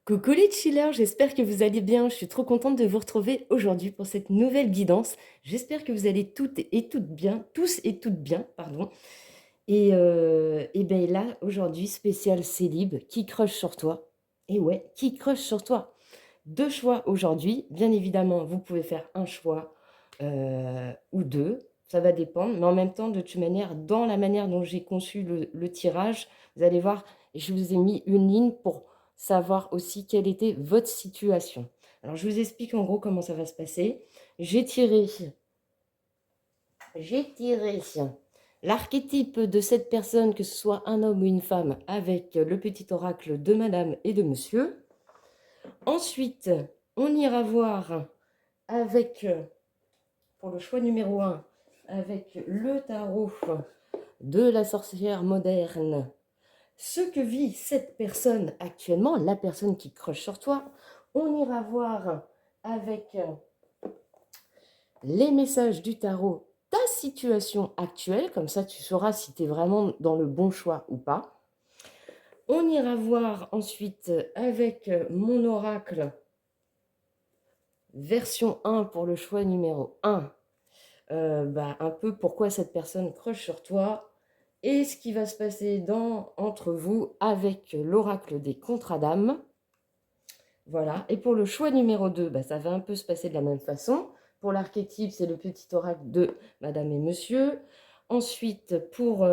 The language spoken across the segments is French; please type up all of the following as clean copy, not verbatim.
Coucou les chillers, j'espère que vous allez bien. Je suis trop contente de vous retrouver aujourd'hui pour cette nouvelle guidance. J'espère que vous allez toutes et toutes bien, tous et toutes bien, pardon. Et ben là, aujourd'hui, spécial célib, qui crush sur toi? Et ouais, qui crush sur toi? Deux choix aujourd'hui. Bien évidemment, vous pouvez faire un choix ou deux, ça va dépendre. Mais en même temps, de toute manière, dans la manière dont j'ai conçu le tirage, vous allez voir, je vous ai mis une ligne pour savoir aussi quelle était votre situation. Alors, je vous explique en gros comment ça va se passer. J'ai tiré, j'ai tiré l'archétype de cette personne, que ce soit un homme ou une femme, avec le petit oracle de madame et de monsieur. Ensuite, on ira voir avec, pour le choix numéro un, avec le tarot de la sorcière moderne, ce que vit cette personne actuellement, la personne qui croche sur toi. On ira voir avec les messages du tarot ta situation actuelle, comme ça tu sauras si tu es vraiment dans le bon choix ou pas. On ira voir ensuite avec mon oracle version 1 pour le choix numéro 1, un peu pourquoi cette personne croche sur toi et ce qui va se passer entre vous avec l'oracle des contrats d'âme. Voilà. Et pour le choix numéro 2, ça va un peu se passer de la même façon. Pour l'archétype, c'est le petit oracle de Madame et Monsieur. Ensuite, pour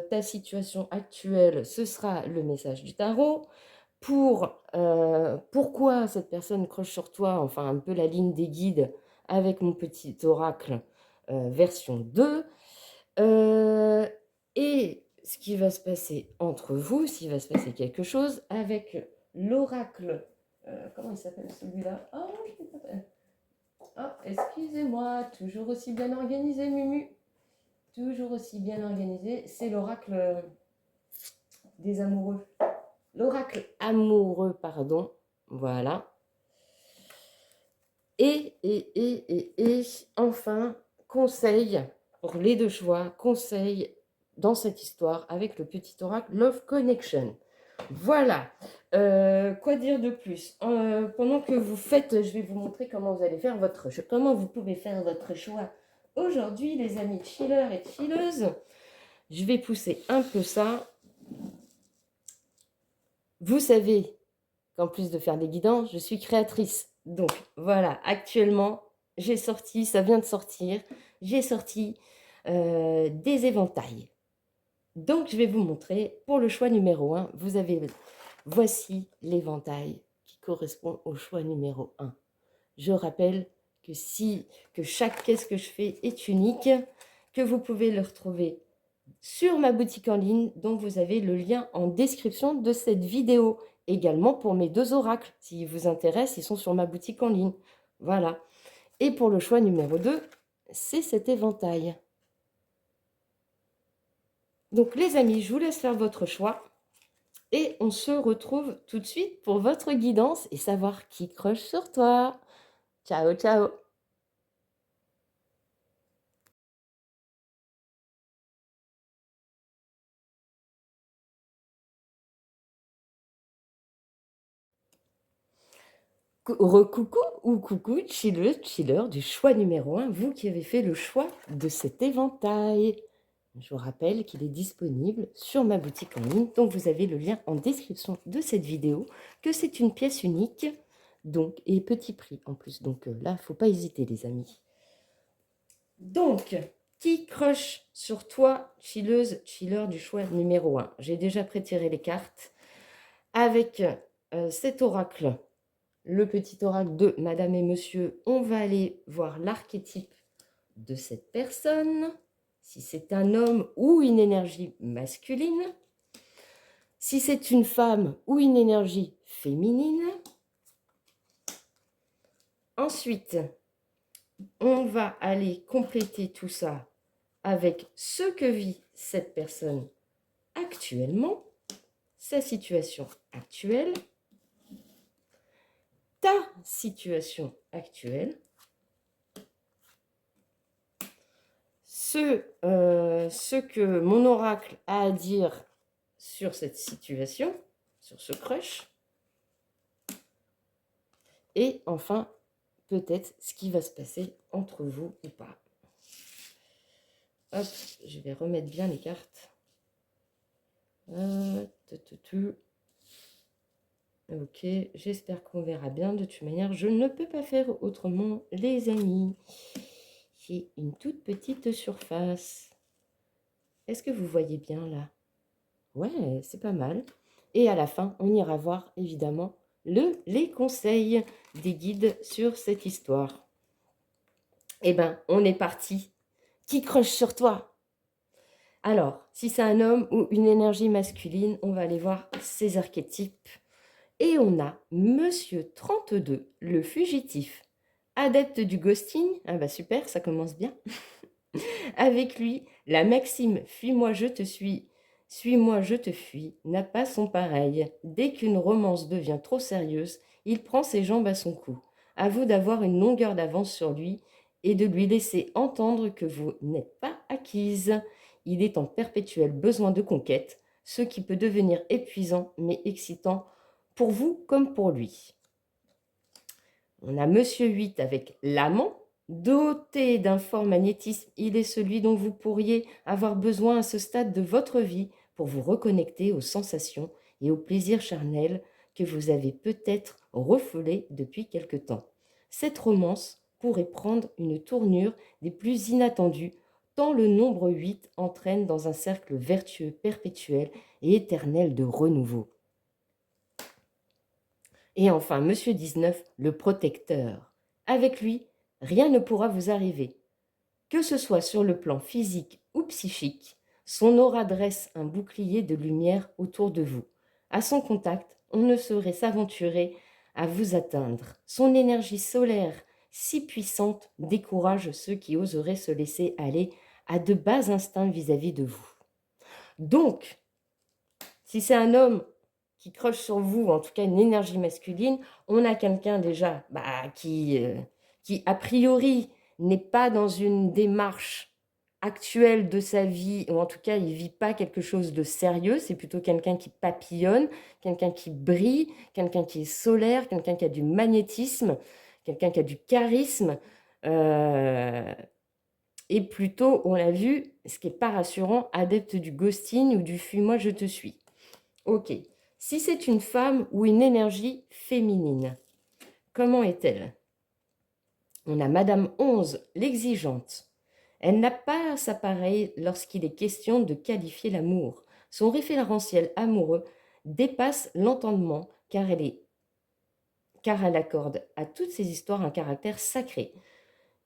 ta situation actuelle, ce sera le message du tarot. Pour pourquoi cette personne croche sur toi, enfin un peu la ligne des guides avec mon petit oracle version 2. Et ce qui va se passer entre vous, s'il va se passer quelque chose, avec l'oracle. Comment il s'appelle celui-là? Excusez-moi, toujours aussi bien organisé, Mumu. Toujours aussi bien organisé. C'est l'oracle des amoureux. L'oracle amoureux, pardon. Voilà. Et enfin, conseil pour les deux choix, conseil dans cette histoire avec le petit oracle Love Connection. Voilà. Quoi dire de plus? Pendant que vous faites, je vais vous montrer comment vous allez faire votre choix, comment vous pouvez faire votre choix aujourd'hui, les amis chillers et chilleuses. Je vais pousser un peu ça. Vous savez qu'en plus de faire des guidances, je suis créatrice. Donc voilà, actuellement, j'ai sorti, ça vient de sortir, j'ai sorti des éventails. Donc je vais vous montrer, pour le choix numéro 1, voici l'éventail qui correspond au choix numéro 1. Je rappelle que chaque caisse que je fais est unique, que vous pouvez le retrouver sur ma boutique en ligne, dont vous avez le lien en description de cette vidéo. Également pour mes deux oracles, s'ils vous intéressent, ils sont sur ma boutique en ligne. Voilà. Et pour le choix numéro 2, c'est cet éventail. Donc les amis, je vous laisse faire votre choix. Et on se retrouve tout de suite pour votre guidance et savoir qui croche sur toi. Ciao, ciao! Recoucou ou coucou, chiller du choix numéro 1, vous qui avez fait le choix de cet éventail. Je vous rappelle qu'il est disponible sur ma boutique en ligne, dont vous avez le lien en description de cette vidéo, que c'est une pièce unique, donc, et petit prix en plus. Donc là, il ne faut pas hésiter les amis. Donc, qui croche sur toi, chilleuse, chiller du choix numéro 1? J'ai déjà prétiré les cartes avec cet oracle. Le petit oracle de Madame et Monsieur, on va aller voir l'archétype de cette personne, si c'est un homme ou une énergie masculine, si c'est une femme ou une énergie féminine. Ensuite, on va aller compléter tout ça avec ce que vit cette personne actuellement, sa situation actuelle, ta situation actuelle, ce que mon oracle a à dire sur cette situation, sur ce crush, Et enfin, peut-être ce qui va se passer entre vous ou pas. Hop, je vais remettre bien les cartes. Ok, j'espère qu'on verra bien. De toute manière, je ne peux pas faire autrement, les amis. C'est une toute petite surface. Est-ce que vous voyez bien là? Ouais, c'est pas mal. Et à la fin, on ira voir évidemment les conseils des guides sur cette histoire. Eh bien, on est parti. Qui croche sur toi? Alors, si c'est un homme ou une énergie masculine, on va aller voir ses archétypes. Et on a Monsieur 32, le fugitif, adepte du ghosting. Ah bah super, ça commence bien. Avec lui, la maxime "Fuis-moi, je te suis, suis-moi, je te fuis" n'a pas son pareil. Dès qu'une romance devient trop sérieuse, il prend ses jambes à son cou. À vous d'avoir une longueur d'avance sur lui et de lui laisser entendre que vous n'êtes pas acquise. Il est en perpétuel besoin de conquête, ce qui peut devenir épuisant mais excitant pour vous comme pour lui. On a Monsieur 8 avec l'amant. Doté d'un fort magnétisme, il est celui dont vous pourriez avoir besoin à ce stade de votre vie pour vous reconnecter aux sensations et aux plaisirs charnels que vous avez peut-être refoulés depuis quelque temps. Cette romance pourrait prendre une tournure des plus inattendues, tant le nombre 8 entraîne dans un cercle vertueux perpétuel et éternel de renouveau. Et enfin, Monsieur 19, le protecteur. Avec lui, rien ne pourra vous arriver. Que ce soit sur le plan physique ou psychique, son aura dresse un bouclier de lumière autour de vous. À son contact, on ne saurait s'aventurer à vous atteindre. Son énergie solaire, si puissante, décourage ceux qui oseraient se laisser aller à de bas instincts vis-à-vis de vous. Donc, si c'est un homme qui croche sur vous, en tout cas une énergie masculine, on a quelqu'un déjà qui, a priori, n'est pas dans une démarche actuelle de sa vie, ou en tout cas, il ne vit pas quelque chose de sérieux, c'est plutôt quelqu'un qui papillonne, quelqu'un qui brille, quelqu'un qui est solaire, quelqu'un qui a du magnétisme, quelqu'un qui a du charisme, et plutôt, on l'a vu, ce qui n'est pas rassurant, adepte du ghosting ou du fuis-moi, je te suis. Ok. Si c'est une femme ou une énergie féminine, comment est-elle? On a Madame 11, l'exigeante. Elle n'a pas sa pareille lorsqu'il est question de qualifier l'amour. Son référentiel amoureux dépasse l'entendement car elle accorde à toutes ces histoires un caractère sacré.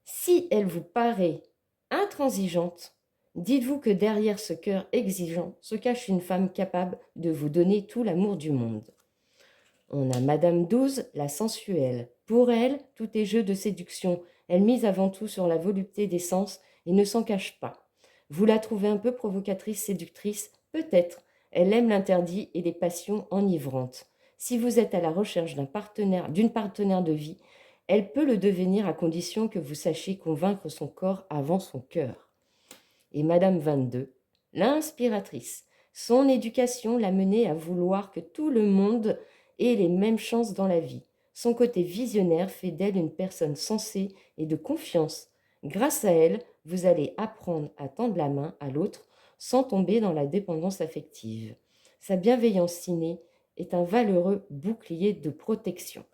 Si elle vous paraît intransigeante, dites-vous que derrière ce cœur exigeant se cache une femme capable de vous donner tout l'amour du monde. On a Madame 12, la sensuelle. Pour elle, tout est jeu de séduction. Elle mise avant tout sur la volupté des sens et ne s'en cache pas. Vous la trouvez un peu provocatrice, séductrice? Peut-être. Elle aime l'interdit et les passions enivrantes. Si vous êtes à la recherche d'une partenaire de vie, elle peut le devenir à condition que vous sachiez convaincre son corps avant son cœur. Et Madame 22, l'inspiratrice. Son éducation l'a menée à vouloir que tout le monde ait les mêmes chances dans la vie. Son côté visionnaire fait d'elle une personne sensée et de confiance. Grâce à elle, vous allez apprendre à tendre la main à l'autre sans tomber dans la dépendance affective. Sa bienveillance innée est un valeureux bouclier de protection.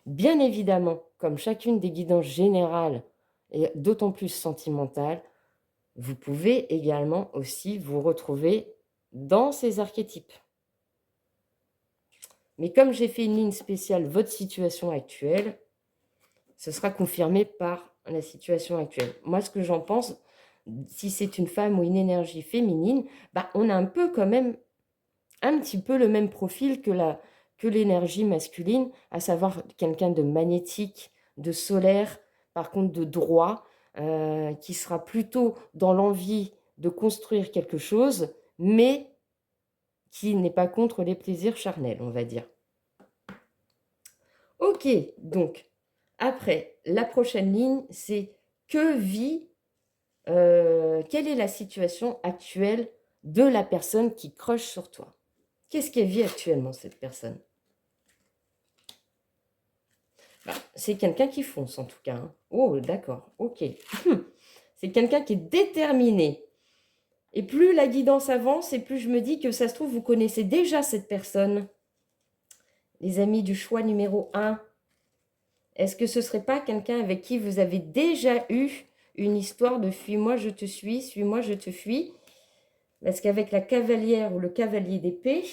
Bien évidemment, comme chacune des guidances générales et d'autant plus sentimentales, vous pouvez également aussi vous retrouver dans ces archétypes. Mais comme j'ai fait une ligne spéciale votre situation actuelle, ce sera confirmé par la situation actuelle. Moi, ce que j'en pense, si c'est une femme ou une énergie féminine, on a un peu quand même, un petit peu le même profil que l'énergie masculine, à savoir quelqu'un de magnétique, de solaire, par contre de droit, qui sera plutôt dans l'envie de construire quelque chose, mais qui n'est pas contre les plaisirs charnels, on va dire. Ok, donc, après, la prochaine ligne, c'est quelle est la situation actuelle de la personne qui croche sur toi? Qu'est-ce qu'elle vit actuellement, cette personne? C'est quelqu'un qui fonce en tout cas, hein. Oh, d'accord, ok. C'est quelqu'un qui est déterminé. Et plus la guidance avance, et plus je me dis que ça se trouve, vous connaissez déjà cette personne. Les amis du choix numéro 1. Est-ce que ce ne serait pas quelqu'un avec qui vous avez déjà eu une histoire de fuis-moi, je te suis-moi, je te fuis? Parce qu'avec la cavalière ou le cavalier d'épée,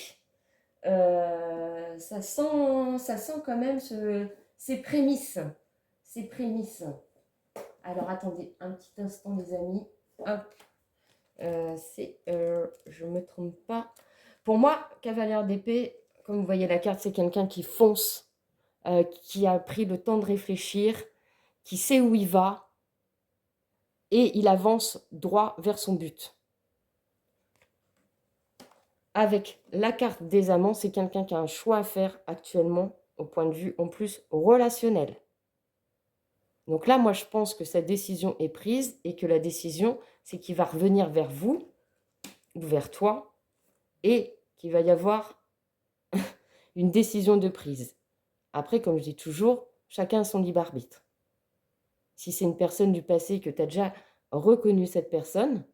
ça sent quand même ces prémices. Ces prémices. Alors, attendez un petit instant, les amis. Hop. Je ne me trompe pas. Pour moi, cavalière d'épée, comme vous voyez la carte, c'est quelqu'un qui fonce, qui a pris le temps de réfléchir, qui sait où il va, et il avance droit vers son but. Avec la carte des amants, c'est quelqu'un qui a un choix à faire actuellement, au point de vue en plus relationnel. Donc là, moi, je pense que sa décision est prise et que la décision, c'est qu'il va revenir vers vous, ou vers toi, et qu'il va y avoir une décision de prise. Après, comme je dis toujours, chacun a son libre arbitre. Si c'est une personne du passé que tu as déjà reconnu cette personne,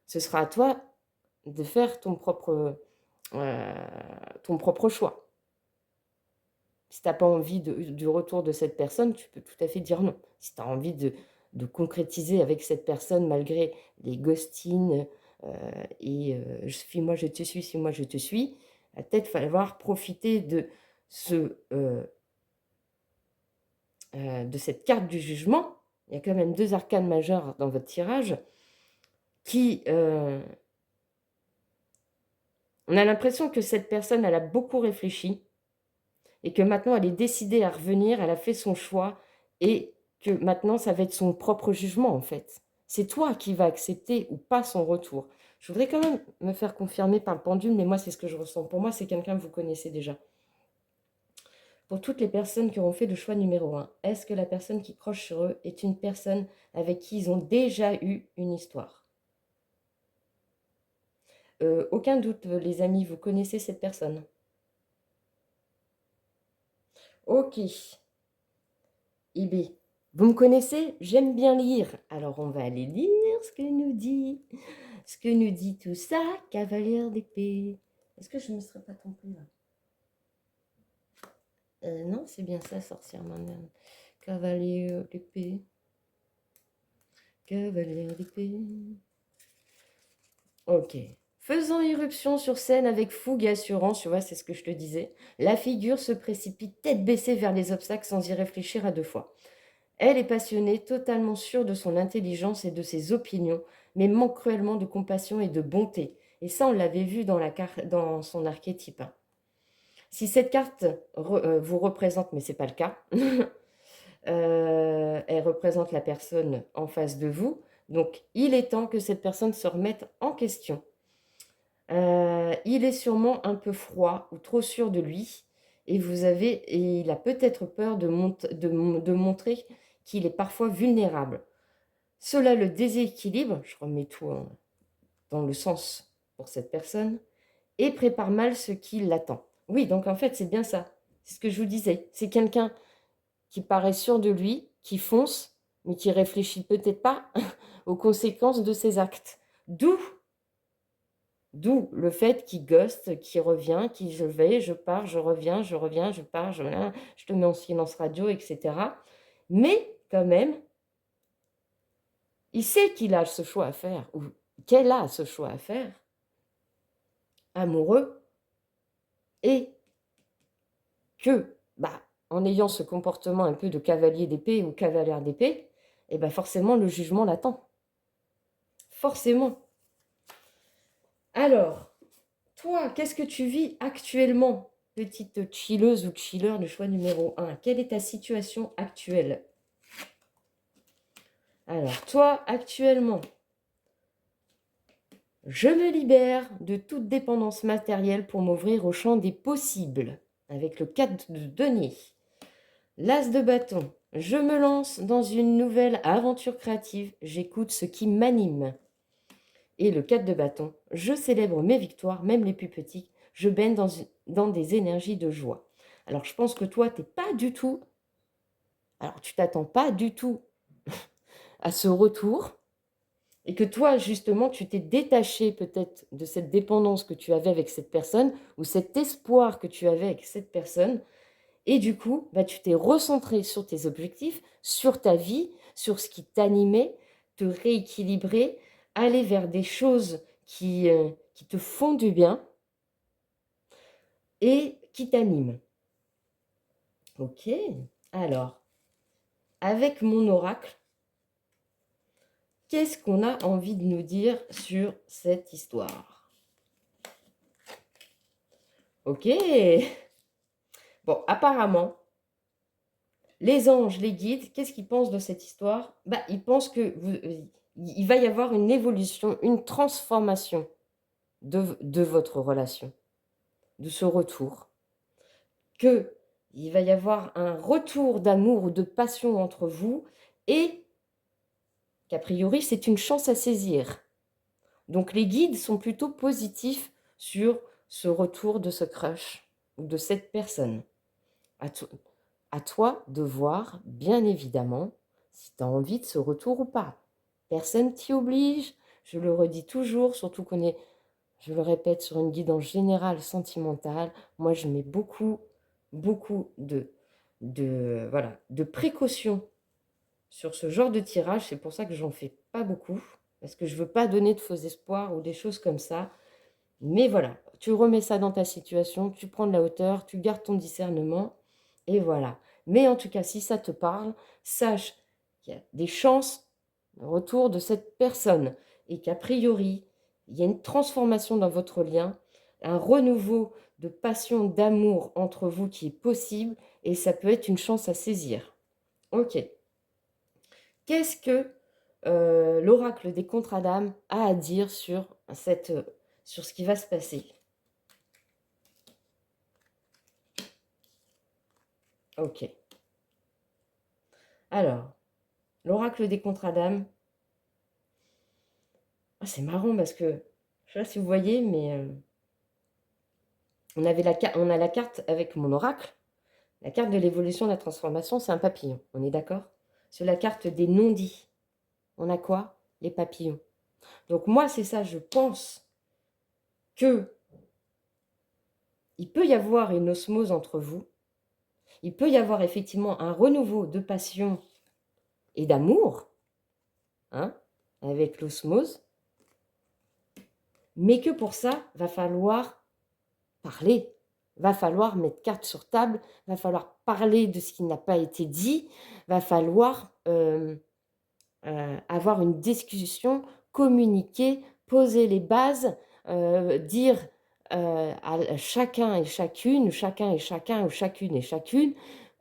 ce sera à toi de faire ton propre choix. Si tu n'as pas envie du retour de cette personne, tu peux tout à fait dire non. Si tu as envie de concrétiser avec cette personne malgré les ghostings suis-moi, je te suis, suis-moi, je te suis, il va peut-être falloir profiter de cette carte du jugement. Il y a quand même 2 arcanes majeures dans votre tirage qui... on a l'impression que cette personne, elle a beaucoup réfléchi et que maintenant, elle est décidée à revenir, elle a fait son choix et que maintenant, ça va être son propre jugement, en fait. C'est toi qui vas accepter ou pas son retour. Je voudrais quand même me faire confirmer par le pendule, mais moi, c'est ce que je ressens. Pour moi, c'est quelqu'un que vous connaissez déjà. Pour toutes les personnes qui auront fait le choix numéro 1, est-ce que la personne qui croche sur eux est une personne avec qui ils ont déjà eu une histoire? Aucun doute, les amis, vous connaissez cette personne. Ok. Eh bien, vous me connaissez, j'aime bien lire. Alors, on va aller lire ce que nous dit tout ça, cavalière d'épée. Est-ce que je ne me serais pas trompée là? Non, c'est bien ça, sorcière madame. Cavalière d'épée. Cavalière d'épée. Ok. Faisant irruption sur scène avec fougue et assurance, tu vois, c'est ce que je te disais, la figure se précipite tête baissée vers les obstacles sans y réfléchir à 2 fois. Elle est passionnée, totalement sûre de son intelligence et de ses opinions, mais manque cruellement de compassion et de bonté. Et ça, on l'avait vu dans son archétype, hein. Si cette carte vous représente, mais ce n'est pas le cas, elle représente la personne en face de vous. Donc, il est temps que cette personne se remette en question. Il est sûrement un peu froid ou trop sûr de lui et il a peut-être peur de montrer qu'il est parfois vulnérable. Cela le déséquilibre, je remets tout dans le sens pour cette personne, et prépare mal ce qui l'attend. Oui, donc en fait, c'est bien ça. C'est ce que je vous disais. C'est quelqu'un qui paraît sûr de lui, qui fonce, mais qui réfléchit peut-être pas aux conséquences de ses actes. D'où le fait qu'il ghost, qu'il revient, qu'il je pars, je reviens, je pars, je te mets en silence radio, etc. Mais quand même, il sait qu'il a ce choix à faire, ou qu'elle a ce choix à faire, amoureux, et que, en ayant ce comportement un peu de cavalier d'épée ou cavalière d'épée, forcément le jugement l'attend. Forcément. Alors, toi, qu'est-ce que tu vis actuellement, petite chilleuse ou chilleur de choix numéro 1? Quelle est ta situation actuelle? Alors, toi, actuellement, je me libère de toute dépendance matérielle pour m'ouvrir au champ des possibles, avec le 4 de denier. L'as de bâton, je me lance dans une nouvelle aventure créative, j'écoute ce qui m'anime. Et le 4 de bâton, je célèbre mes victoires, même les plus petites, je baigne dans des énergies de joie. Alors, je pense que toi, tu n'es pas du tout Alors, tu t'attends pas du tout à ce retour et que toi, justement, tu t'es détaché peut-être de cette dépendance que tu avais avec cette personne ou cet espoir que tu avais avec cette personne. Et du coup, bah, tu t'es recentré sur tes objectifs, sur ta vie, sur ce qui t'animait, te rééquilibrer, aller vers des choses qui te font du bien et qui t'animent. Ok, alors, avec mon oracle, qu'est-ce qu'on a envie de nous dire sur cette histoire? Ok, bon, apparemment, les anges, les guides, qu'est-ce qu'ils pensent de cette histoire? Bah, ils pensent que il va y avoir une évolution, une transformation de votre relation, de ce retour. Qu'il va y avoir un retour d'amour ou de passion entre vous et qu'a priori, c'est une chance à saisir. Donc les guides sont plutôt positifs sur ce retour de ce crush ou de cette personne. À toi de voir, bien évidemment, si tu as envie de ce retour ou pas. Personne t'y oblige, je le redis toujours, surtout qu'on est, je le répète, sur une guidance générale sentimentale. Moi, je mets beaucoup voilà, de précautions sur ce genre de tirage. C'est pour ça que j'en fais pas beaucoup, parce que je ne veux pas donner de faux espoirs ou des choses comme ça. Mais voilà, tu remets ça dans ta situation, tu prends de la hauteur, tu gardes ton discernement, et voilà. Mais en tout cas, si ça te parle, sache qu'il y a des chances de retour de cette personne, et qu'a priori, il y a une transformation dans votre lien, un renouveau de passion, d'amour entre vous qui est possible, et ça peut être une chance à saisir. Ok. Qu'est-ce que l'oracle des contrats d'âme a à dire sur ce qui va se passer? Ok. Alors, l'oracle des contrats d'âme, c'est marrant parce que, je ne sais pas si vous voyez, mais on a la carte avec mon oracle. La carte de l'évolution, de la transformation, c'est un papillon. On est d'accord? Sur la carte des non-dits, on a quoi? Les papillons. Donc moi, c'est ça, je pense que il peut y avoir une osmose entre vous. Il peut y avoir effectivement un renouveau de passion et d'amour, hein, avec l'osmose, mais que pour ça, va falloir parler, va falloir mettre carte sur table, va falloir parler de ce qui n'a pas été dit, va falloir avoir une discussion, communiquer, poser les bases, dire à chacun et chacune, chacun et chacun ou chacune et chacune,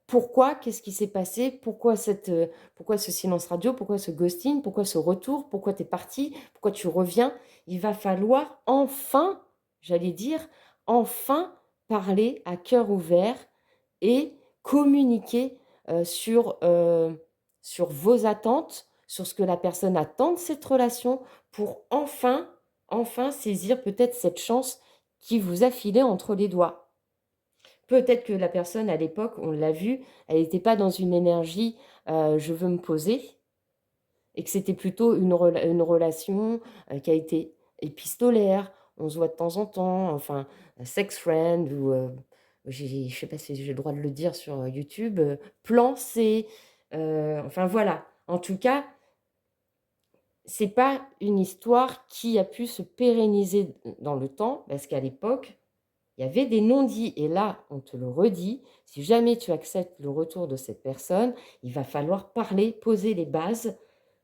pourquoi, qu'est-ce qui s'est passé, pourquoi ce silence radio, pourquoi ce ghosting, pourquoi ce retour, pourquoi tu es parti, pourquoi tu reviens. Il va falloir enfin, j'allais dire, enfin parler à cœur ouvert et communiquer sur vos attentes, sur ce que la personne attend de cette relation pour enfin saisir peut-être cette chance qui vous a filé entre les doigts. Peut-être que la personne, à l'époque, on l'a vu, elle n'était pas dans une énergie je veux me poser, et que c'était plutôt une relation qui a été épistolaire, on se voit de temps en temps, enfin, sex friend, ou je ne sais pas si j'ai le droit de le dire sur YouTube, plan C, enfin voilà. En tout cas, c'est pas une histoire qui a pu se pérenniser dans le temps, parce qu'à l'époque, il y avait des non-dits. Et là, on te le redit, si jamais tu acceptes le retour de cette personne, il va falloir parler, poser les bases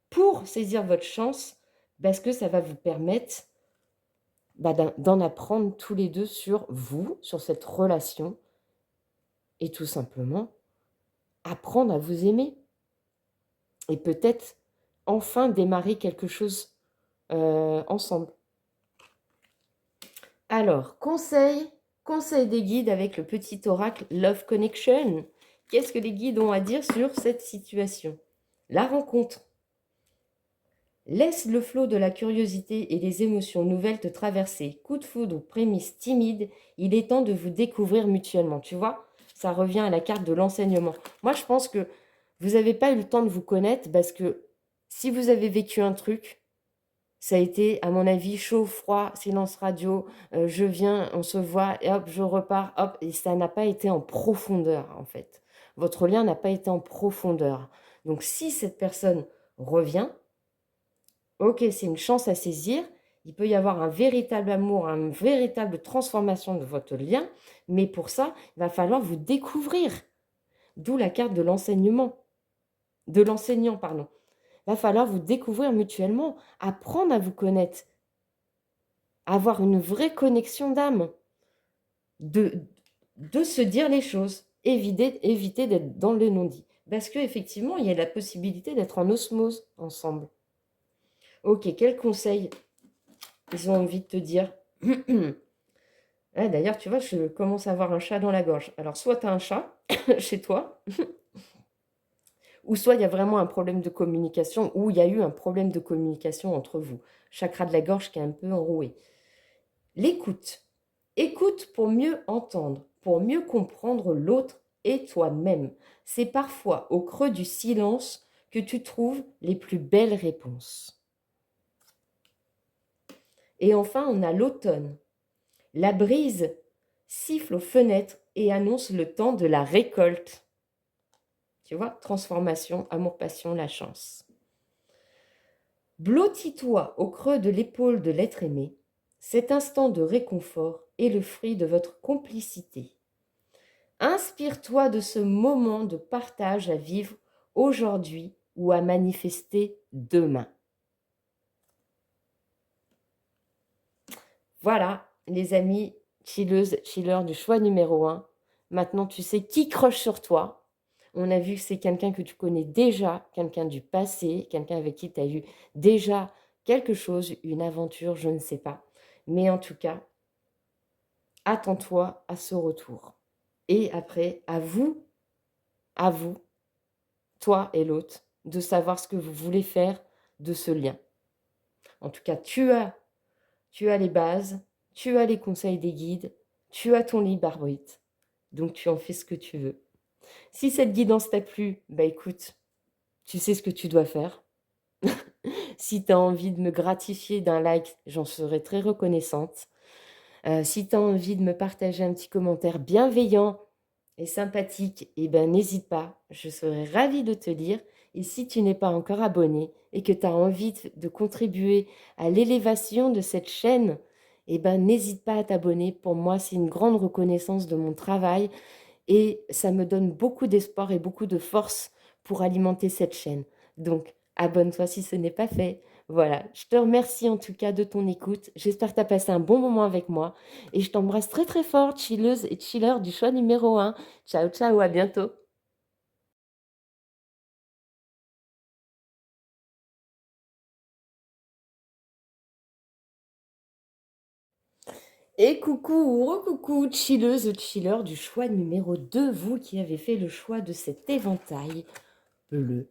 pour saisir votre chance, parce que ça va vous permettre d'en apprendre tous les deux sur vous, sur cette relation, et tout simplement apprendre à vous aimer. Et peut-être enfin démarrer quelque chose ensemble. Alors, conseil des guides avec le petit oracle Love Connection. Qu'est-ce que les guides ont à dire sur cette situation? La rencontre. Laisse le flot de la curiosité et les émotions nouvelles te traverser. Coup de foudre ou prémisse timide, il est temps de vous découvrir mutuellement. Tu vois, ça revient à la carte de l'enseignement. Moi, je pense que Vous n'avez pas eu le temps de vous connaître parce que si vous avez vécu un truc, ça a été, à mon avis, chaud, froid, silence radio, je viens, on se voit, et hop, je repars, hop, et ça n'a pas été en profondeur, en fait. Votre lien n'a pas été en profondeur. Donc, si cette personne revient, ok, c'est une chance à saisir. Il peut y avoir un véritable amour, une véritable transformation de votre lien, mais pour ça, il va falloir vous découvrir. D'où la carte de l'enseignement, de l'enseignant, pardon. Il va falloir vous découvrir mutuellement, apprendre à vous connaître, avoir une vraie connexion d'âme, de, de se dire les choses, éviter d'être dans le non-dit. Parce qu'effectivement, il y a la possibilité d'être en osmose ensemble. Ok, quel conseil ils ont envie de te dire? Ah, d'ailleurs, tu vois, je commence à avoir un chat dans la gorge. Alors, soit tu as un chat chez toi, ou soit il y a vraiment un problème de communication, ou il y a eu un problème de communication entre vous. Chakra de la gorge qui est un peu enroué. L'écoute. Écoute pour mieux entendre, pour mieux comprendre l'autre et toi-même. C'est parfois au creux du silence que tu trouves les plus belles réponses. Et enfin, on a l'automne. La brise siffle aux fenêtres et annonce le temps de la récolte. Tu vois, transformation, amour, passion, la chance. Blottis-toi au creux de l'épaule de l'être aimé. Cet instant de réconfort est le fruit de votre complicité. Inspire-toi de ce moment de partage à vivre aujourd'hui ou à manifester demain. Voilà, les amis, chilleuses, chilleurs du choix numéro 1. Maintenant, tu sais qui croche sur toi. On a vu que c'est quelqu'un que tu connais déjà, quelqu'un du passé, quelqu'un avec qui tu as eu déjà quelque chose, une aventure, je ne sais pas. Mais en tout cas, attends-toi à ce retour. Et après, à vous, toi et l'autre, de savoir ce que vous voulez faire de ce lien. En tout cas, tu as les bases, tu as les conseils des guides, tu as ton libre arbitre. Donc, tu en fais ce que tu veux. Si cette guidance t'a plu, bah écoute, tu sais ce que tu dois faire. Si tu as envie de me gratifier d'un like, j'en serai très reconnaissante. Si tu as envie de me partager un petit commentaire bienveillant et sympathique, eh ben, n'hésite pas, je serai ravie de te lire. Et si tu n'es pas encore abonné et que tu as envie de contribuer à l'élévation de cette chaîne, eh ben, n'hésite pas à t'abonner. Pour moi, c'est une grande reconnaissance de mon travail et ça me donne beaucoup d'espoir et beaucoup de force pour alimenter cette chaîne. Donc, abonne-toi si ce n'est pas fait. Voilà, je te remercie en tout cas de ton écoute. J'espère que tu as passé un bon moment avec moi et je t'embrasse très très fort, chilleuse et chiller du choix numéro 1. Ciao, ciao, à bientôt. Et coucou ou recoucou, chilleuse, chiller du choix numéro 2, vous qui avez fait le choix de cet éventail bleu.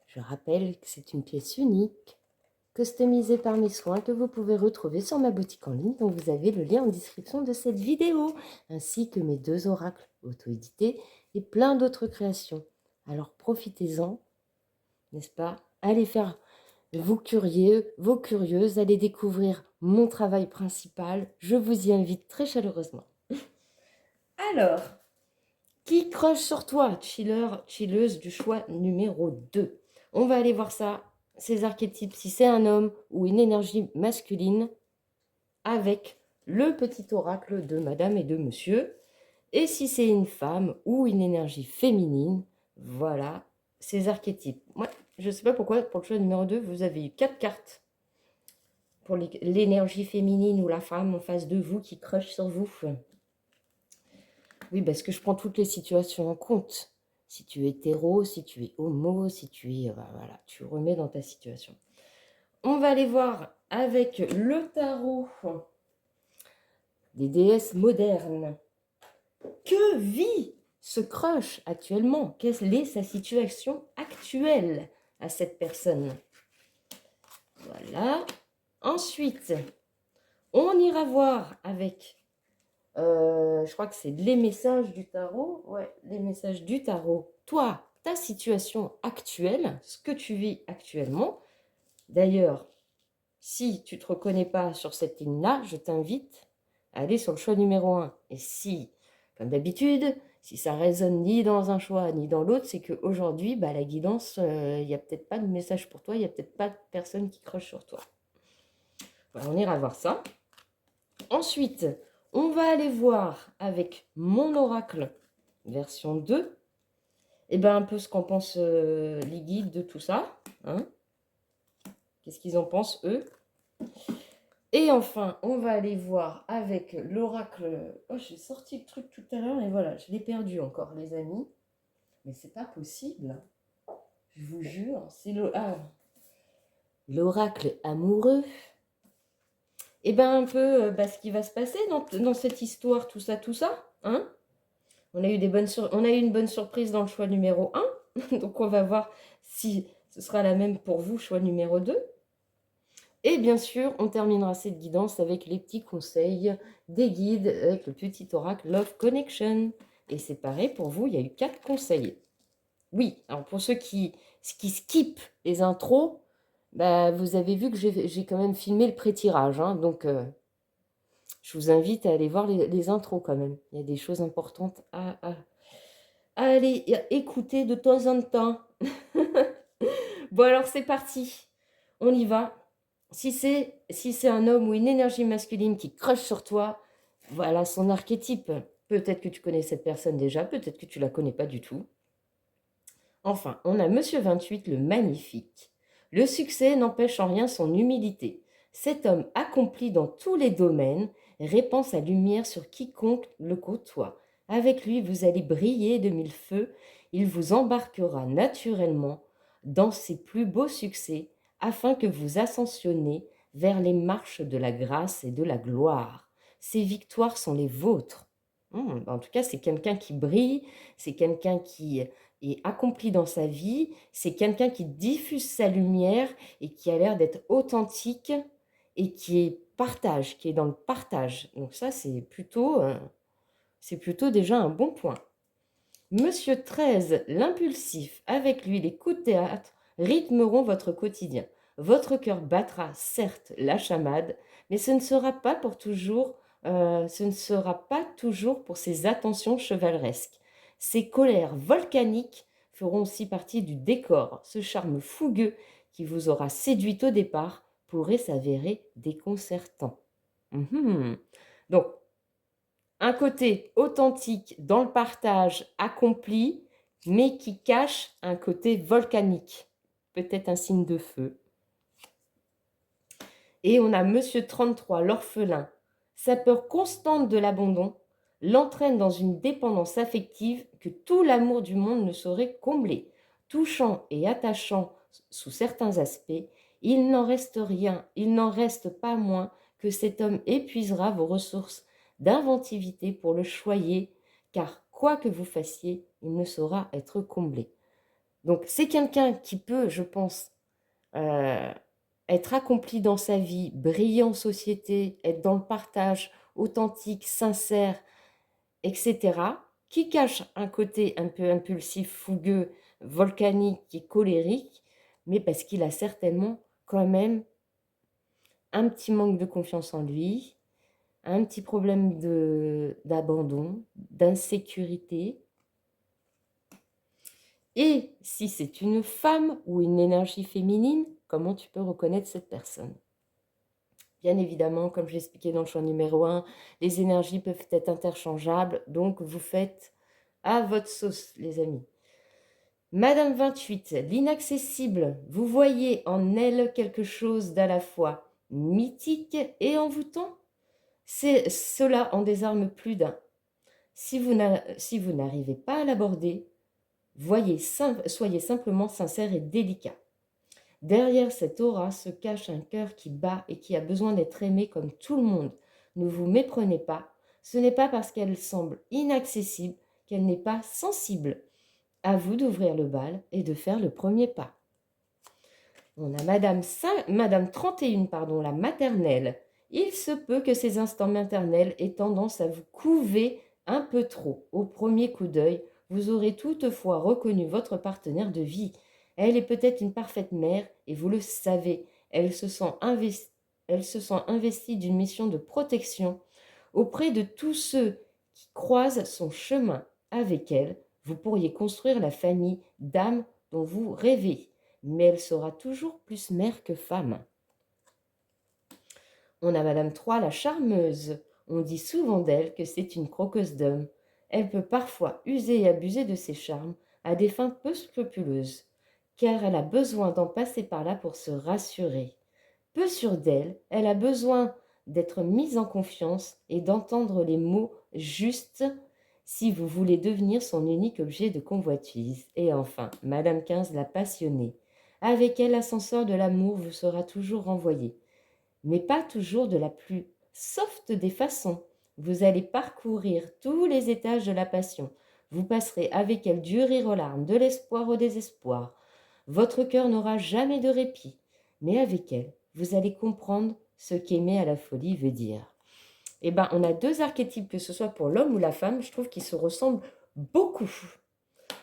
Je rappelle que c'est une pièce unique, customisée par mes soins, que vous pouvez retrouver sur ma boutique en ligne, dont vous avez le lien en description de cette vidéo, ainsi que mes 2 oracles auto-édités et plein d'autres créations. Alors profitez-en, n'est-ce pas? Allez faire vous curieux, vos curieuses, allez découvrir mon travail principal. Je vous y invite très chaleureusement. Alors, qui croche sur toi, chiller, chilleuse du choix numéro 2? On va aller voir ça, ces archétypes, si c'est un homme ou une énergie masculine, avec le petit oracle de madame et de monsieur. Et si c'est une femme ou une énergie féminine, voilà ces archétypes. Moi, je ne sais pas pourquoi, pour le choix numéro 2, vous avez eu 4 cartes pour l'énergie féminine ou la femme en face de vous qui crush sur vous. Oui, parce que je prends toutes les situations en compte. Si tu es hétéro, si tu es homo, si tu es... voilà, tu remets dans ta situation. On va aller voir avec le tarot des déesses modernes. Que vit ce crush actuellement? Quelle est sa situation actuelle à cette personne? Voilà. Ensuite, on ira voir avec, je crois que c'est les messages du tarot. Ouais, les messages du tarot. Toi, ta situation actuelle, ce que tu vis actuellement. D'ailleurs, si tu ne te reconnais pas sur cette ligne-là, je t'invite à aller sur le choix numéro 1. Et si, comme d'habitude, si ça résonne ni dans un choix ni dans l'autre, c'est qu'aujourd'hui, la guidance, il n'y a peut-être pas de message pour toi, il n'y a peut-être pas de personne qui croche sur toi. Voilà, on ira voir ça. Ensuite, on va aller voir avec mon oracle version 2, un peu ce qu'en pensent les guides de tout ça. Hein. Qu'est-ce qu'ils en pensent, eux? Et enfin, on va aller voir avec l'oracle. Oh, j'ai sorti le truc tout à l'heure et voilà, je l'ai perdu encore, les amis. Mais c'est pas possible. Je vous jure, c'est l'oracle amoureux. Un peu ce qui va se passer dans cette histoire, tout ça, hein. On a eu une bonne surprise dans le choix numéro 1. Donc, on va voir si ce sera la même pour vous, choix numéro 2. Et bien sûr, on terminera cette guidance avec les petits conseils des guides, avec le petit oracle Love Connection. Et c'est pareil, pour vous, il y a eu 4 conseils. Oui, alors pour ceux qui skippent les intros, vous avez vu que j'ai quand même filmé le pré-tirage. Hein, donc, je vous invite à aller voir les intros quand même. Il y a des choses importantes à aller écouter de temps en temps. Bon, alors c'est parti. On y va. Si c'est un homme ou une énergie masculine qui crush sur toi, voilà son archétype. Peut-être que tu connais cette personne déjà, peut-être que tu ne la connais pas du tout. Enfin, on a Monsieur 28, le magnifique. Le succès n'empêche en rien son humilité. Cet homme accompli dans tous les domaines répand sa lumière sur quiconque le côtoie. Avec lui, vous allez briller de mille feux. Il vous embarquera naturellement dans ses plus beaux succès afin que vous ascensionnez vers les marches de la grâce et de la gloire. Ces victoires sont les vôtres. En tout cas, c'est quelqu'un qui brille, c'est quelqu'un qui est accompli dans sa vie, c'est quelqu'un qui diffuse sa lumière et qui a l'air d'être authentique et qui est dans le partage. Donc ça, c'est plutôt déjà un bon point. Monsieur 13, l'impulsif, avec lui, les coups de théâtre rythmeront votre quotidien. Votre cœur battra, certes, la chamade, mais ce ne sera pas toujours pour ses attentions chevaleresques. Ces colères volcaniques feront aussi partie du décor. Ce charme fougueux qui vous aura séduit au départ pourrait s'avérer déconcertant. Donc, un côté authentique dans le partage accompli, mais qui cache un côté volcanique, peut-être un signe de feu. Et on a Monsieur 33, l'orphelin. Sa peur constante de l'abandon l'entraîne dans une dépendance affective que tout l'amour du monde ne saurait combler. Touchant et attachant sous certains aspects, il n'en reste pas moins que cet homme épuisera vos ressources d'inventivité pour le choyer, car quoi que vous fassiez, il ne saura être comblé. Donc c'est quelqu'un qui peut, je pense, être accompli dans sa vie, briller en société, être dans le partage, authentique, sincère, etc., qui cache un côté un peu impulsif, fougueux, volcanique et colérique, mais parce qu'il a certainement quand même un petit manque de confiance en lui, un petit problème d'abandon, d'insécurité. Et si c'est une femme ou une énergie féminine, comment tu peux reconnaître cette personne? Bien évidemment, comme je l'expliquais dans le choix numéro 1, les énergies peuvent être interchangeables, donc vous faites à votre sauce, les amis. Madame 28, l'inaccessible, vous voyez en elle quelque chose d'à la fois mythique et envoûtant. Cela en désarme plus d'un. Si vous n'arrivez pas à l'aborder, soyez simplement sincère et délicat. Derrière cette aura se cache un cœur qui bat et qui a besoin d'être aimé comme tout le monde. Ne vous méprenez pas, ce n'est pas parce qu'elle semble inaccessible qu'elle n'est pas sensible. À vous d'ouvrir le bal et de faire le premier pas. On a Madame 31, la maternelle. Il se peut que ces instants maternels aient tendance à vous couver un peu trop. Au premier coup d'œil, Vous aurez toutefois reconnu votre partenaire de vie. Elle est peut-être une parfaite mère et vous le savez. Elle se sent investie d'une mission de protection auprès de tous ceux qui croisent son chemin. Avec elle, vous pourriez construire la famille d'âme dont vous rêvez, mais elle sera toujours plus mère que femme. On a Madame Troie, la charmeuse. On dit souvent d'elle que c'est une croqueuse d'hommes. Elle peut parfois user et abuser de ses charmes à des fins peu scrupuleuses, car elle a besoin d'en passer par là pour se rassurer. Peu sûre d'elle, elle a besoin d'être mise en confiance et d'entendre les mots justes si vous voulez devenir son unique objet de convoitise. Et enfin, Madame 15, la passionnée. Avec elle, l'ascenseur de l'amour vous sera toujours renvoyé, mais pas toujours de la plus soft des façons. Vous allez parcourir tous les étages de la passion. Vous passerez avec elle du rire aux larmes, de l'espoir au désespoir. Votre cœur n'aura jamais de répit, mais avec elle, vous allez comprendre ce qu'aimer à la folie veut dire. Eh bien, on a deux archétypes, que ce soit pour l'homme ou la femme, je trouve qu'ils se ressemblent beaucoup.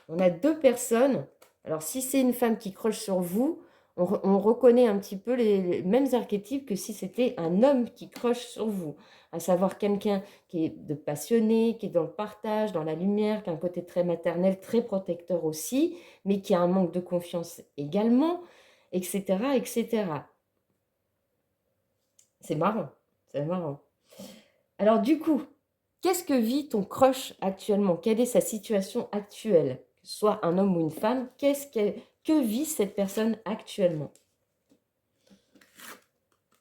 On a deux personnes. Alors, si c'est une femme qui croche sur vous, on reconnaît un petit peu les mêmes archétypes que si c'était un homme qui croche sur vous. À savoir quelqu'un qui est de passionné, qui est dans le partage, dans la lumière, qui a un côté très maternel, très protecteur aussi, mais qui a un manque de confiance également, etc., etc. C'est marrant, c'est marrant. Alors du coup, qu'est-ce que vit ton crush actuellement? Quelle est sa situation actuelle? Que ce soit un homme ou une femme, que vit cette personne actuellement?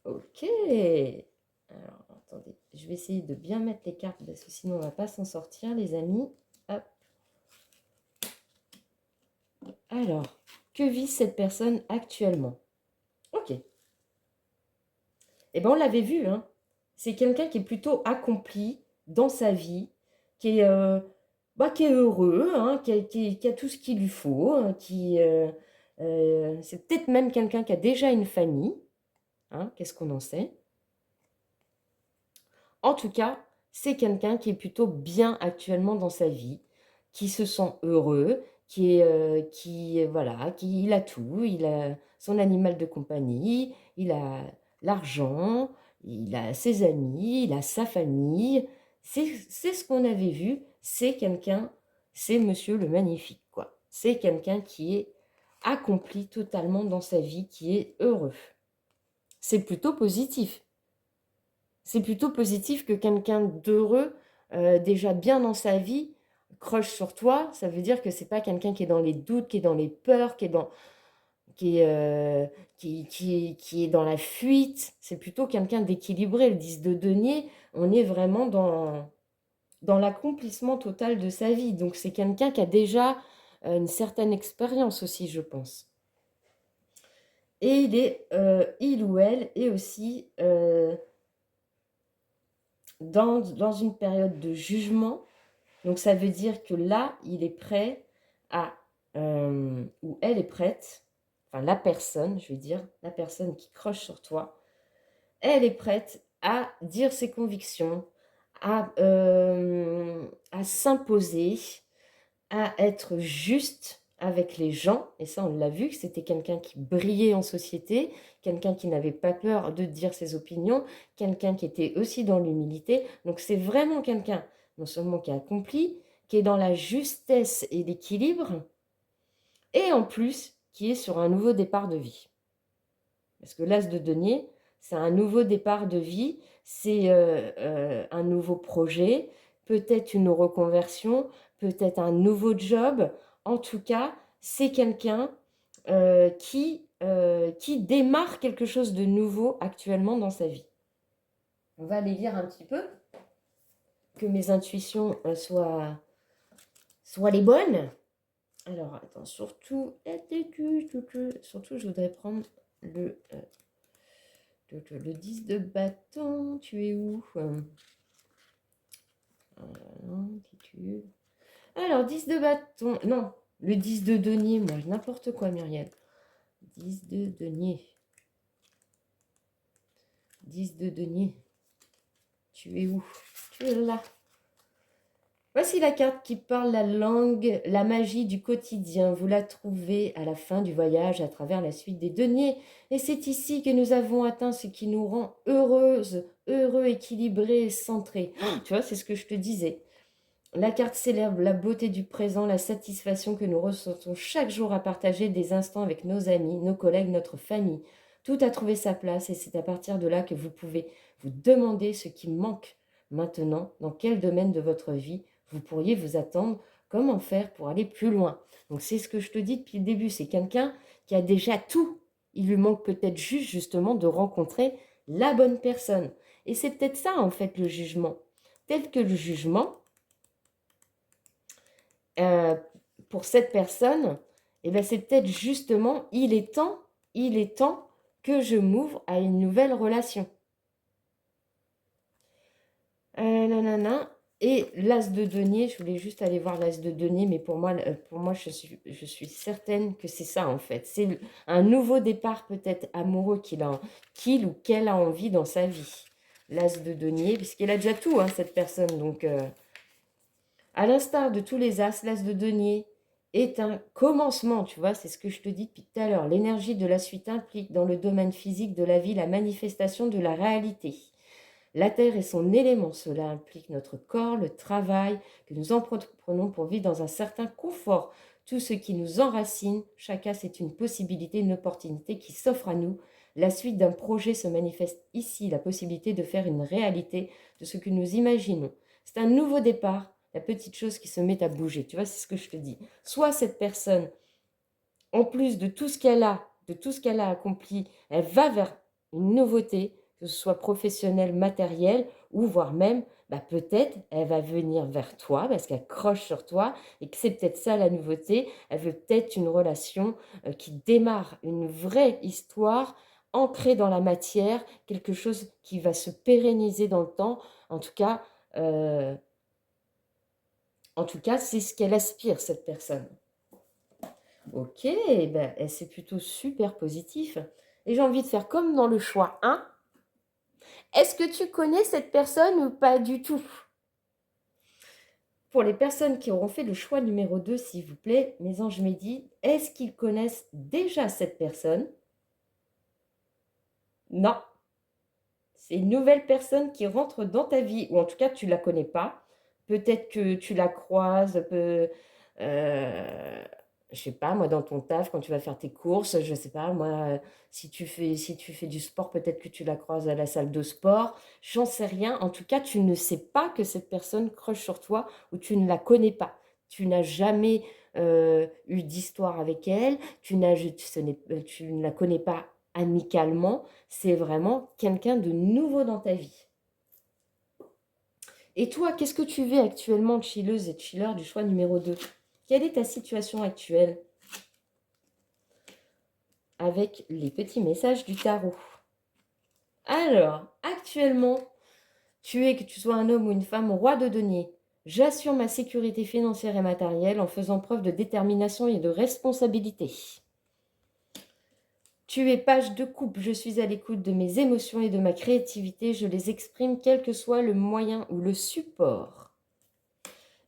Ok. Alors, attendez, je vais essayer de bien mettre les cartes parce que sinon on ne va pas s'en sortir, les amis. Hop. Alors, que vit cette personne actuellement? Ok. Eh bien, on l'avait vu, hein. C'est quelqu'un qui est plutôt accompli dans sa vie, qui est heureux, hein, qui a tout ce qu'il lui faut, hein, c'est peut-être même quelqu'un qui a déjà une famille, hein, qu'est-ce qu'on en sait? En tout cas, c'est quelqu'un qui est plutôt bien actuellement dans sa vie, qui se sent heureux, voilà, il a tout, il a son animal de compagnie, il a l'argent, il a ses amis, il a sa famille. C'est ce qu'on avait vu, c'est Monsieur le Magnifique, quoi. C'est quelqu'un qui est accompli totalement dans sa vie, qui est heureux. C'est plutôt positif. C'est plutôt positif que quelqu'un d'heureux, déjà bien dans sa vie, croche sur toi. Ça veut dire que c'est pas quelqu'un qui est dans les doutes, qui est dans les peurs, qui est dans la fuite. C'est plutôt quelqu'un d'équilibré. Le 10 de denier, on est vraiment dans l'accomplissement total de sa vie. Donc c'est quelqu'un qui a déjà une certaine expérience aussi, je pense. Et il ou elle est aussi dans une période de jugement. Donc ça veut dire que là, il est prêt ou elle est prête, enfin la personne, je vais dire, la personne qui croche sur toi, elle est prête à dire ses convictions, à s'imposer, à être juste avec les gens. Et ça, on l'a vu, que c'était quelqu'un qui brillait en société, quelqu'un qui n'avait pas peur de dire ses opinions, quelqu'un qui était aussi dans l'humilité. Donc c'est vraiment quelqu'un, non seulement qui a accompli, qui est dans la justesse et l'équilibre, et en plus, qui est sur un nouveau départ de vie. Parce que l'as de denier, c'est un nouveau départ de vie, c'est un nouveau projet, peut-être une reconversion, peut-être un nouveau job. En tout cas, c'est quelqu'un qui démarre quelque chose de nouveau actuellement dans sa vie. On va aller lire un petit peu, que mes intuitions soient les bonnes. Alors, attends, surtout, je voudrais prendre le 10 de bâton. Tu es où? Alors, 10 de bâton. Non, le 10 de denier, moi, n'importe quoi, Muriel. 10 de denier. 10 de denier. Tu es où? Tu es là. Voici la carte qui parle la langue, la magie du quotidien. Vous la trouvez à la fin du voyage à travers la suite des deniers. Et c'est ici que nous avons atteint ce qui nous rend heureuses, heureux, équilibrés, centrés. Tu vois, c'est ce que je te disais. La carte célèbre la beauté du présent, la satisfaction que nous ressentons chaque jour à partager des instants avec nos amis, nos collègues, notre famille. Tout a trouvé sa place et c'est à partir de là que vous pouvez vous demander ce qui manque maintenant, dans quel domaine de votre vie vous pourriez vous attendre, comment faire pour aller plus loin. Donc c'est ce que je te dis depuis le début, c'est quelqu'un qui a déjà tout. Il lui manque peut-être juste justement de rencontrer la bonne personne. Et c'est peut-être ça en fait le jugement. Tel que le jugement, euh, pour cette personne, eh ben, c'est peut-être justement, il est temps que je m'ouvre à une nouvelle relation. Nanana. Et l'as de denier, je voulais juste aller voir l'as de denier, mais pour moi je suis certaine que c'est ça en fait. C'est un nouveau départ peut-être amoureux qu'il ou qu'elle a envie dans sa vie. L'as de denier, puisqu'elle a déjà tout, hein, cette personne. Donc, à l'instar de tous les as, l'as de denier est un commencement, tu vois, c'est ce que je te dis depuis tout à l'heure. L'énergie de la suite implique dans le domaine physique de la vie la manifestation de la réalité. La terre est son élément, cela implique notre corps, le travail que nous entreprenons pour vivre dans un certain confort. Tout ce qui nous enracine, chaque as est une possibilité, une opportunité qui s'offre à nous. La suite d'un projet se manifeste ici, la possibilité de faire une réalité de ce que nous imaginons. C'est un nouveau départ, la petite chose qui se met à bouger. Tu vois, c'est ce que je te dis. Soit cette personne, en plus de tout ce qu'elle a, de tout ce qu'elle a accompli, elle va vers une nouveauté, que ce soit professionnelle, matérielle, ou voire même, bah, peut-être, elle va venir vers toi parce qu'elle croche sur toi et que c'est peut-être ça la nouveauté. Elle veut peut-être une relation qui démarre, une vraie histoire ancrée dans la matière, quelque chose qui va se pérenniser dans le temps. En tout cas, euh, c'est ce qu'elle aspire, cette personne. Ok, ben, c'est plutôt super positif. Et j'ai envie de faire comme dans le choix 1. Est-ce que tu connais cette personne ou pas du tout? Pour les personnes qui auront fait le choix numéro 2, s'il vous plaît, mes anges médits, est-ce qu'ils connaissent déjà cette personne? Non. C'est une nouvelle personne qui rentre dans ta vie, ou en tout cas, tu ne la connais pas. Peut-être que tu la croises, je sais pas, moi, dans ton taf, quand tu vas faire tes courses, je sais pas, moi, si tu fais du sport, peut-être que tu la croises à la salle de sport. J'en sais rien. En tout cas, tu ne sais pas que cette personne crush sur toi ou tu ne la connais pas. Tu n'as jamais eu d'histoire avec elle, tu ne la connais pas amicalement, c'est vraiment quelqu'un de nouveau dans ta vie. Et toi, qu'est-ce que tu vis actuellement, chilleuse et chiller du choix numéro 2? Quelle est ta situation actuelle avec les petits messages du tarot? Alors, actuellement, tu es, que tu sois un homme ou une femme, roi de denier. J'assure ma sécurité financière et matérielle en faisant preuve de détermination et de responsabilité. Tu es page de coupe, je suis à l'écoute de mes émotions et de ma créativité, je les exprime quel que soit le moyen ou le support.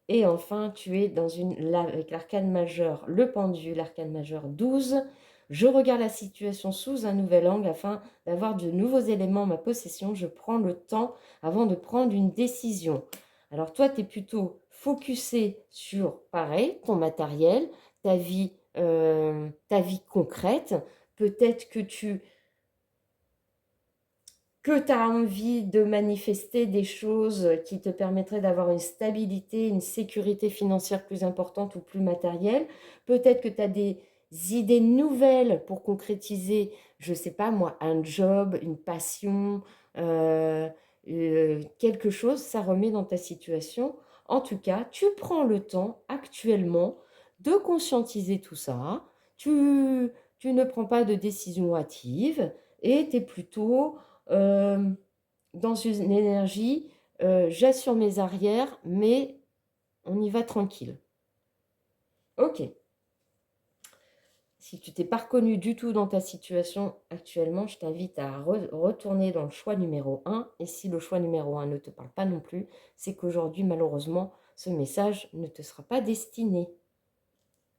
Et enfin, tu es avec l'arcane majeur, le pendu, l'arcane majeur 12. Je regarde la situation sous un nouvel angle afin d'avoir de nouveaux éléments en ma possession. Je prends le temps avant de prendre une décision. Alors toi, tu es plutôt focusé sur, pareil, ton matériel, ta vie concrète. Peut-être que tu as envie de manifester des choses qui te permettraient d'avoir une stabilité, une sécurité financière plus importante ou plus matérielle. Peut-être que tu as des idées nouvelles pour concrétiser, je ne sais pas moi, un job, une passion, euh, quelque chose, ça remet dans ta situation. En tout cas, tu prends le temps actuellement de conscientiser tout ça. Tu ne prends pas de décision hâtive et tu es plutôt euh, dans une énergie, j'assure mes arrières, mais on y va tranquille. Ok. Si tu t'es pas reconnu du tout dans ta situation actuellement, je t'invite à retourner dans le choix numéro 1. Et si le choix numéro 1 ne te parle pas non plus, c'est qu'aujourd'hui, malheureusement, ce message ne te sera pas destiné.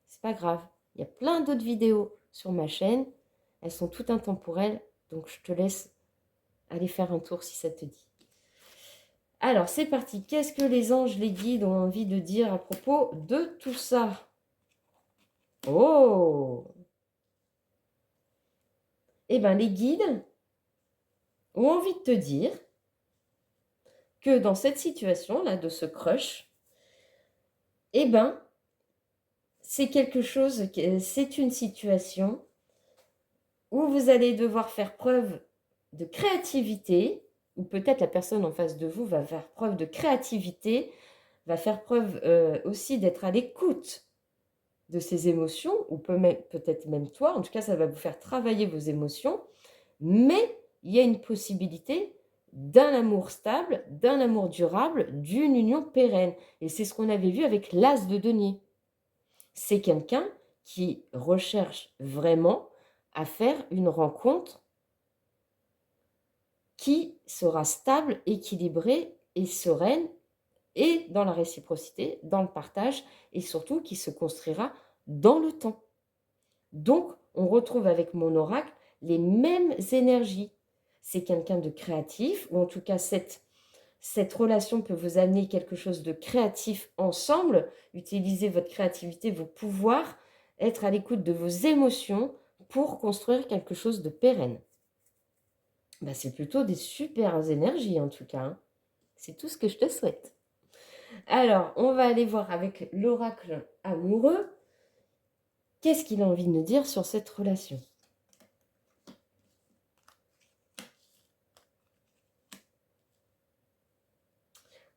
C'est pas grave. Il y a plein d'autres vidéos sur ma chaîne. Elles sont toutes intemporelles, donc je te laisse aller faire un tour si ça te dit. Alors, c'est parti. Qu'est-ce que les anges, les guides ont envie de dire à propos de tout ça? Oh! Eh bien, les guides ont envie de te dire que dans cette situation-là, de ce crush, eh bien, c'est quelque chose, c'est une situation où vous allez devoir faire preuve de créativité, ou peut-être la personne en face de vous va faire preuve de créativité, va faire preuve aussi d'être à l'écoute de ses émotions, ou peut-être même toi, en tout cas ça va vous faire travailler vos émotions, mais il y a une possibilité d'un amour stable, d'un amour durable, d'une union pérenne. Et c'est ce qu'on avait vu avec l'as de denier. C'est quelqu'un qui recherche vraiment à faire une rencontre qui sera stable, équilibrée et sereine, et dans la réciprocité, dans le partage, et surtout qui se construira dans le temps. Donc, on retrouve avec mon oracle les mêmes énergies. C'est quelqu'un de créatif, ou en tout cas cette relation peut vous amener quelque chose de créatif ensemble. Utilisez votre créativité, vos pouvoirs, être à l'écoute de vos émotions pour construire quelque chose de pérenne. Ben, c'est plutôt des super énergies en tout cas, hein. C'est tout ce que je te souhaite. Alors, on va aller voir avec l'oracle amoureux. Qu'est-ce qu'il a envie de nous dire sur cette relation?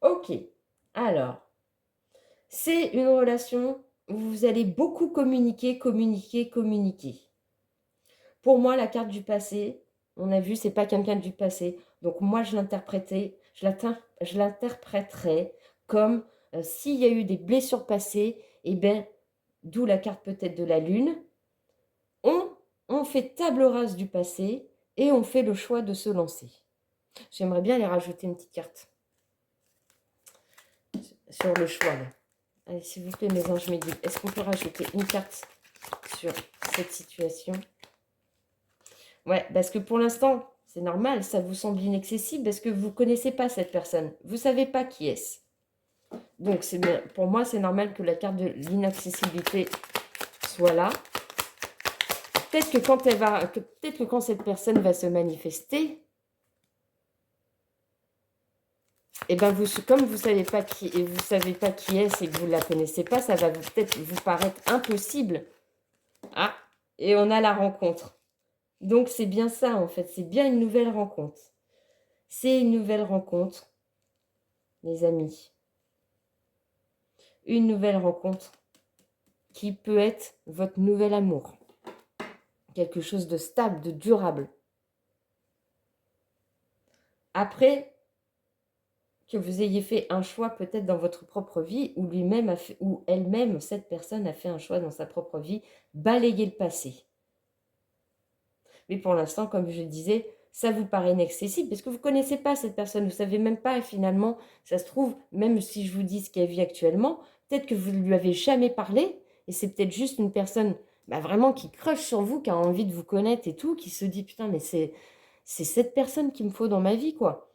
Ok, alors, c'est une relation où vous allez beaucoup communiquer. Pour moi, la carte du passé, on a vu, c'est pas quelqu'un du passé. Donc moi, je l'interpréterai comme s'il y a eu des blessures passées, et bien, d'où la carte peut-être de la lune, on fait table rase du passé et on fait le choix de se lancer. J'aimerais bien aller rajouter une petite carte sur le choix. Là. Allez, s'il vous plaît, mes anges, mes guides, est-ce qu'on peut rajouter une carte sur cette situation? Ouais, parce que pour l'instant, c'est normal, ça vous semble inaccessible parce que vous ne connaissez pas cette personne. Vous ne savez pas qui est-ce. Donc, pour moi, c'est normal que la carte de l'inaccessibilité soit là. Peut-être que quand cette personne va se manifester, et ben comme vous savez pas qui et vous savez pas qui est et que vous ne la connaissez pas, ça va peut-être vous paraître impossible. Ah, et on a la rencontre. Donc c'est bien ça en fait, c'est bien une nouvelle rencontre. C'est une nouvelle rencontre, les amis. Une nouvelle rencontre qui peut être votre nouvel amour. Quelque chose de stable, de durable. Après que vous ayez fait un choix peut-être dans votre propre vie, ou lui-même a fait, ou elle-même, cette personne a fait un choix dans sa propre vie, balayer le passé. Mais pour l'instant, comme je disais, ça vous paraît inaccessible parce que vous ne connaissez pas cette personne, vous ne savez même pas, et finalement, ça se trouve, même si je vous dis ce qu'elle vit actuellement, peut-être que vous ne lui avez jamais parlé, et c'est peut-être juste une personne vraiment qui crush sur vous, qui a envie de vous connaître et tout, qui se dit, putain, mais c'est cette personne qu'il me faut dans ma vie, quoi.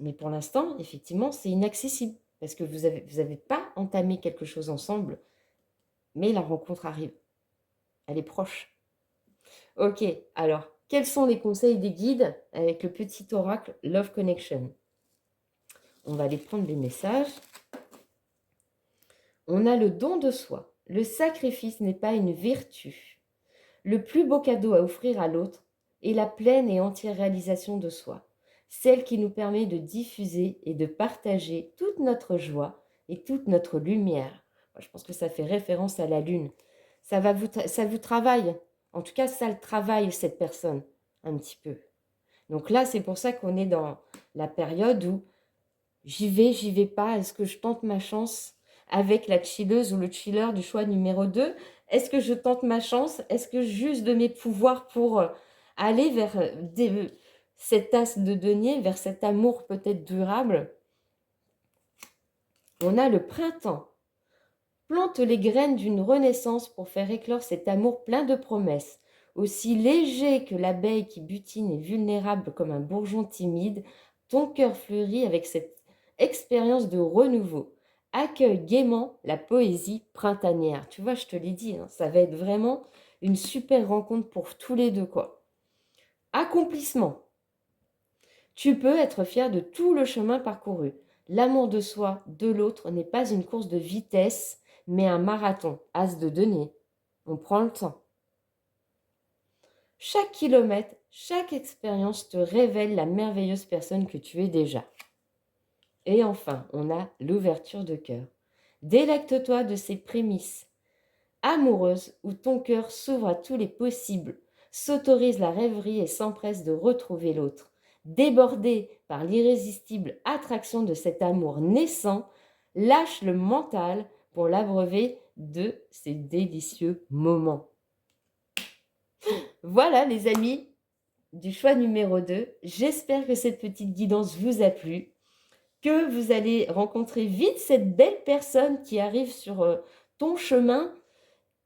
Mais pour l'instant, effectivement, c'est inaccessible parce que vous avez pas entamé quelque chose ensemble, mais la rencontre arrive. Elle est proche. Ok, alors, quels sont les conseils des guides avec le petit oracle Love Connection? On va aller prendre les messages. On a le don de soi. Le sacrifice n'est pas une vertu. Le plus beau cadeau à offrir à l'autre est la pleine et entière réalisation de soi, celle qui nous permet de diffuser et de partager toute notre joie et toute notre lumière. Moi, je pense que ça fait référence à la lune. Ça vous travaille. En tout cas, ça le travaille, cette personne, un petit peu. Donc là, c'est pour ça qu'on est dans la période où j'y vais pas, est-ce que je tente ma chance avec la chilleuse ou le chiller du choix numéro 2? Est-ce que je tente ma chance? Est-ce que j'use de mes pouvoirs pour aller vers cet as de denier, vers cet amour peut-être durable? On a le printemps. Plante les graines d'une renaissance pour faire éclore cet amour plein de promesses. Aussi léger que l'abeille qui butine et vulnérable comme un bourgeon timide, ton cœur fleurit avec cette expérience de renouveau. Accueille gaiement la poésie printanière. Tu vois, je te l'ai dit, hein, ça va être vraiment une super rencontre pour tous les deux, quoi. Accomplissement. Tu peux être fier de tout le chemin parcouru. L'amour de soi, de l'autre, n'est pas une course de vitesse, mais un marathon, as de denier. On prend le temps. Chaque kilomètre, chaque expérience te révèle la merveilleuse personne que tu es déjà. Et enfin, on a l'ouverture de cœur. Délecte-toi de ces prémices amoureuses où ton cœur s'ouvre à tous les possibles, s'autorise la rêverie et s'empresse de retrouver l'autre. Débordé par l'irrésistible attraction de cet amour naissant, lâche le mental pour l'abreuver de ces délicieux moments. Voilà les amis du choix numéro 2. J'espère que cette petite guidance vous a plu, que vous allez rencontrer vite cette belle personne qui arrive sur ton chemin,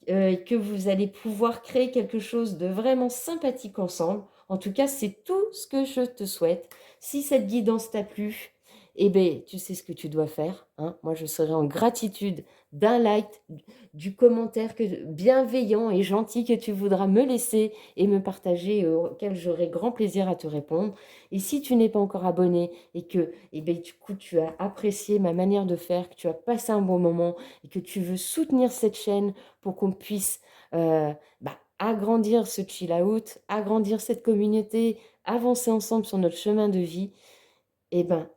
que vous allez pouvoir créer quelque chose de vraiment sympathique ensemble. En tout cas, c'est tout ce que je te souhaite. Si cette guidance t'a plu, eh bien, tu sais ce que tu dois faire, hein. Moi, je serai en gratitude d'un like, du commentaire bienveillant et gentil que tu voudras me laisser et me partager, auquel j'aurai grand plaisir à te répondre. Et si tu n'es pas encore abonné et que du coup, tu as apprécié ma manière de faire, que tu as passé un bon moment et que tu veux soutenir cette chaîne pour qu'on puisse agrandir ce chill-out, agrandir cette communauté, avancer ensemble sur notre chemin de vie,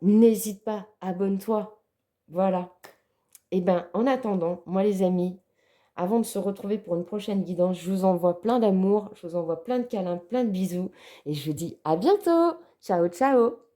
n'hésite pas, abonne-toi. Voilà. En attendant, moi les amis, avant de se retrouver pour une prochaine guidance, je vous envoie plein d'amour, je vous envoie plein de câlins, plein de bisous et je vous dis à bientôt. Ciao, ciao.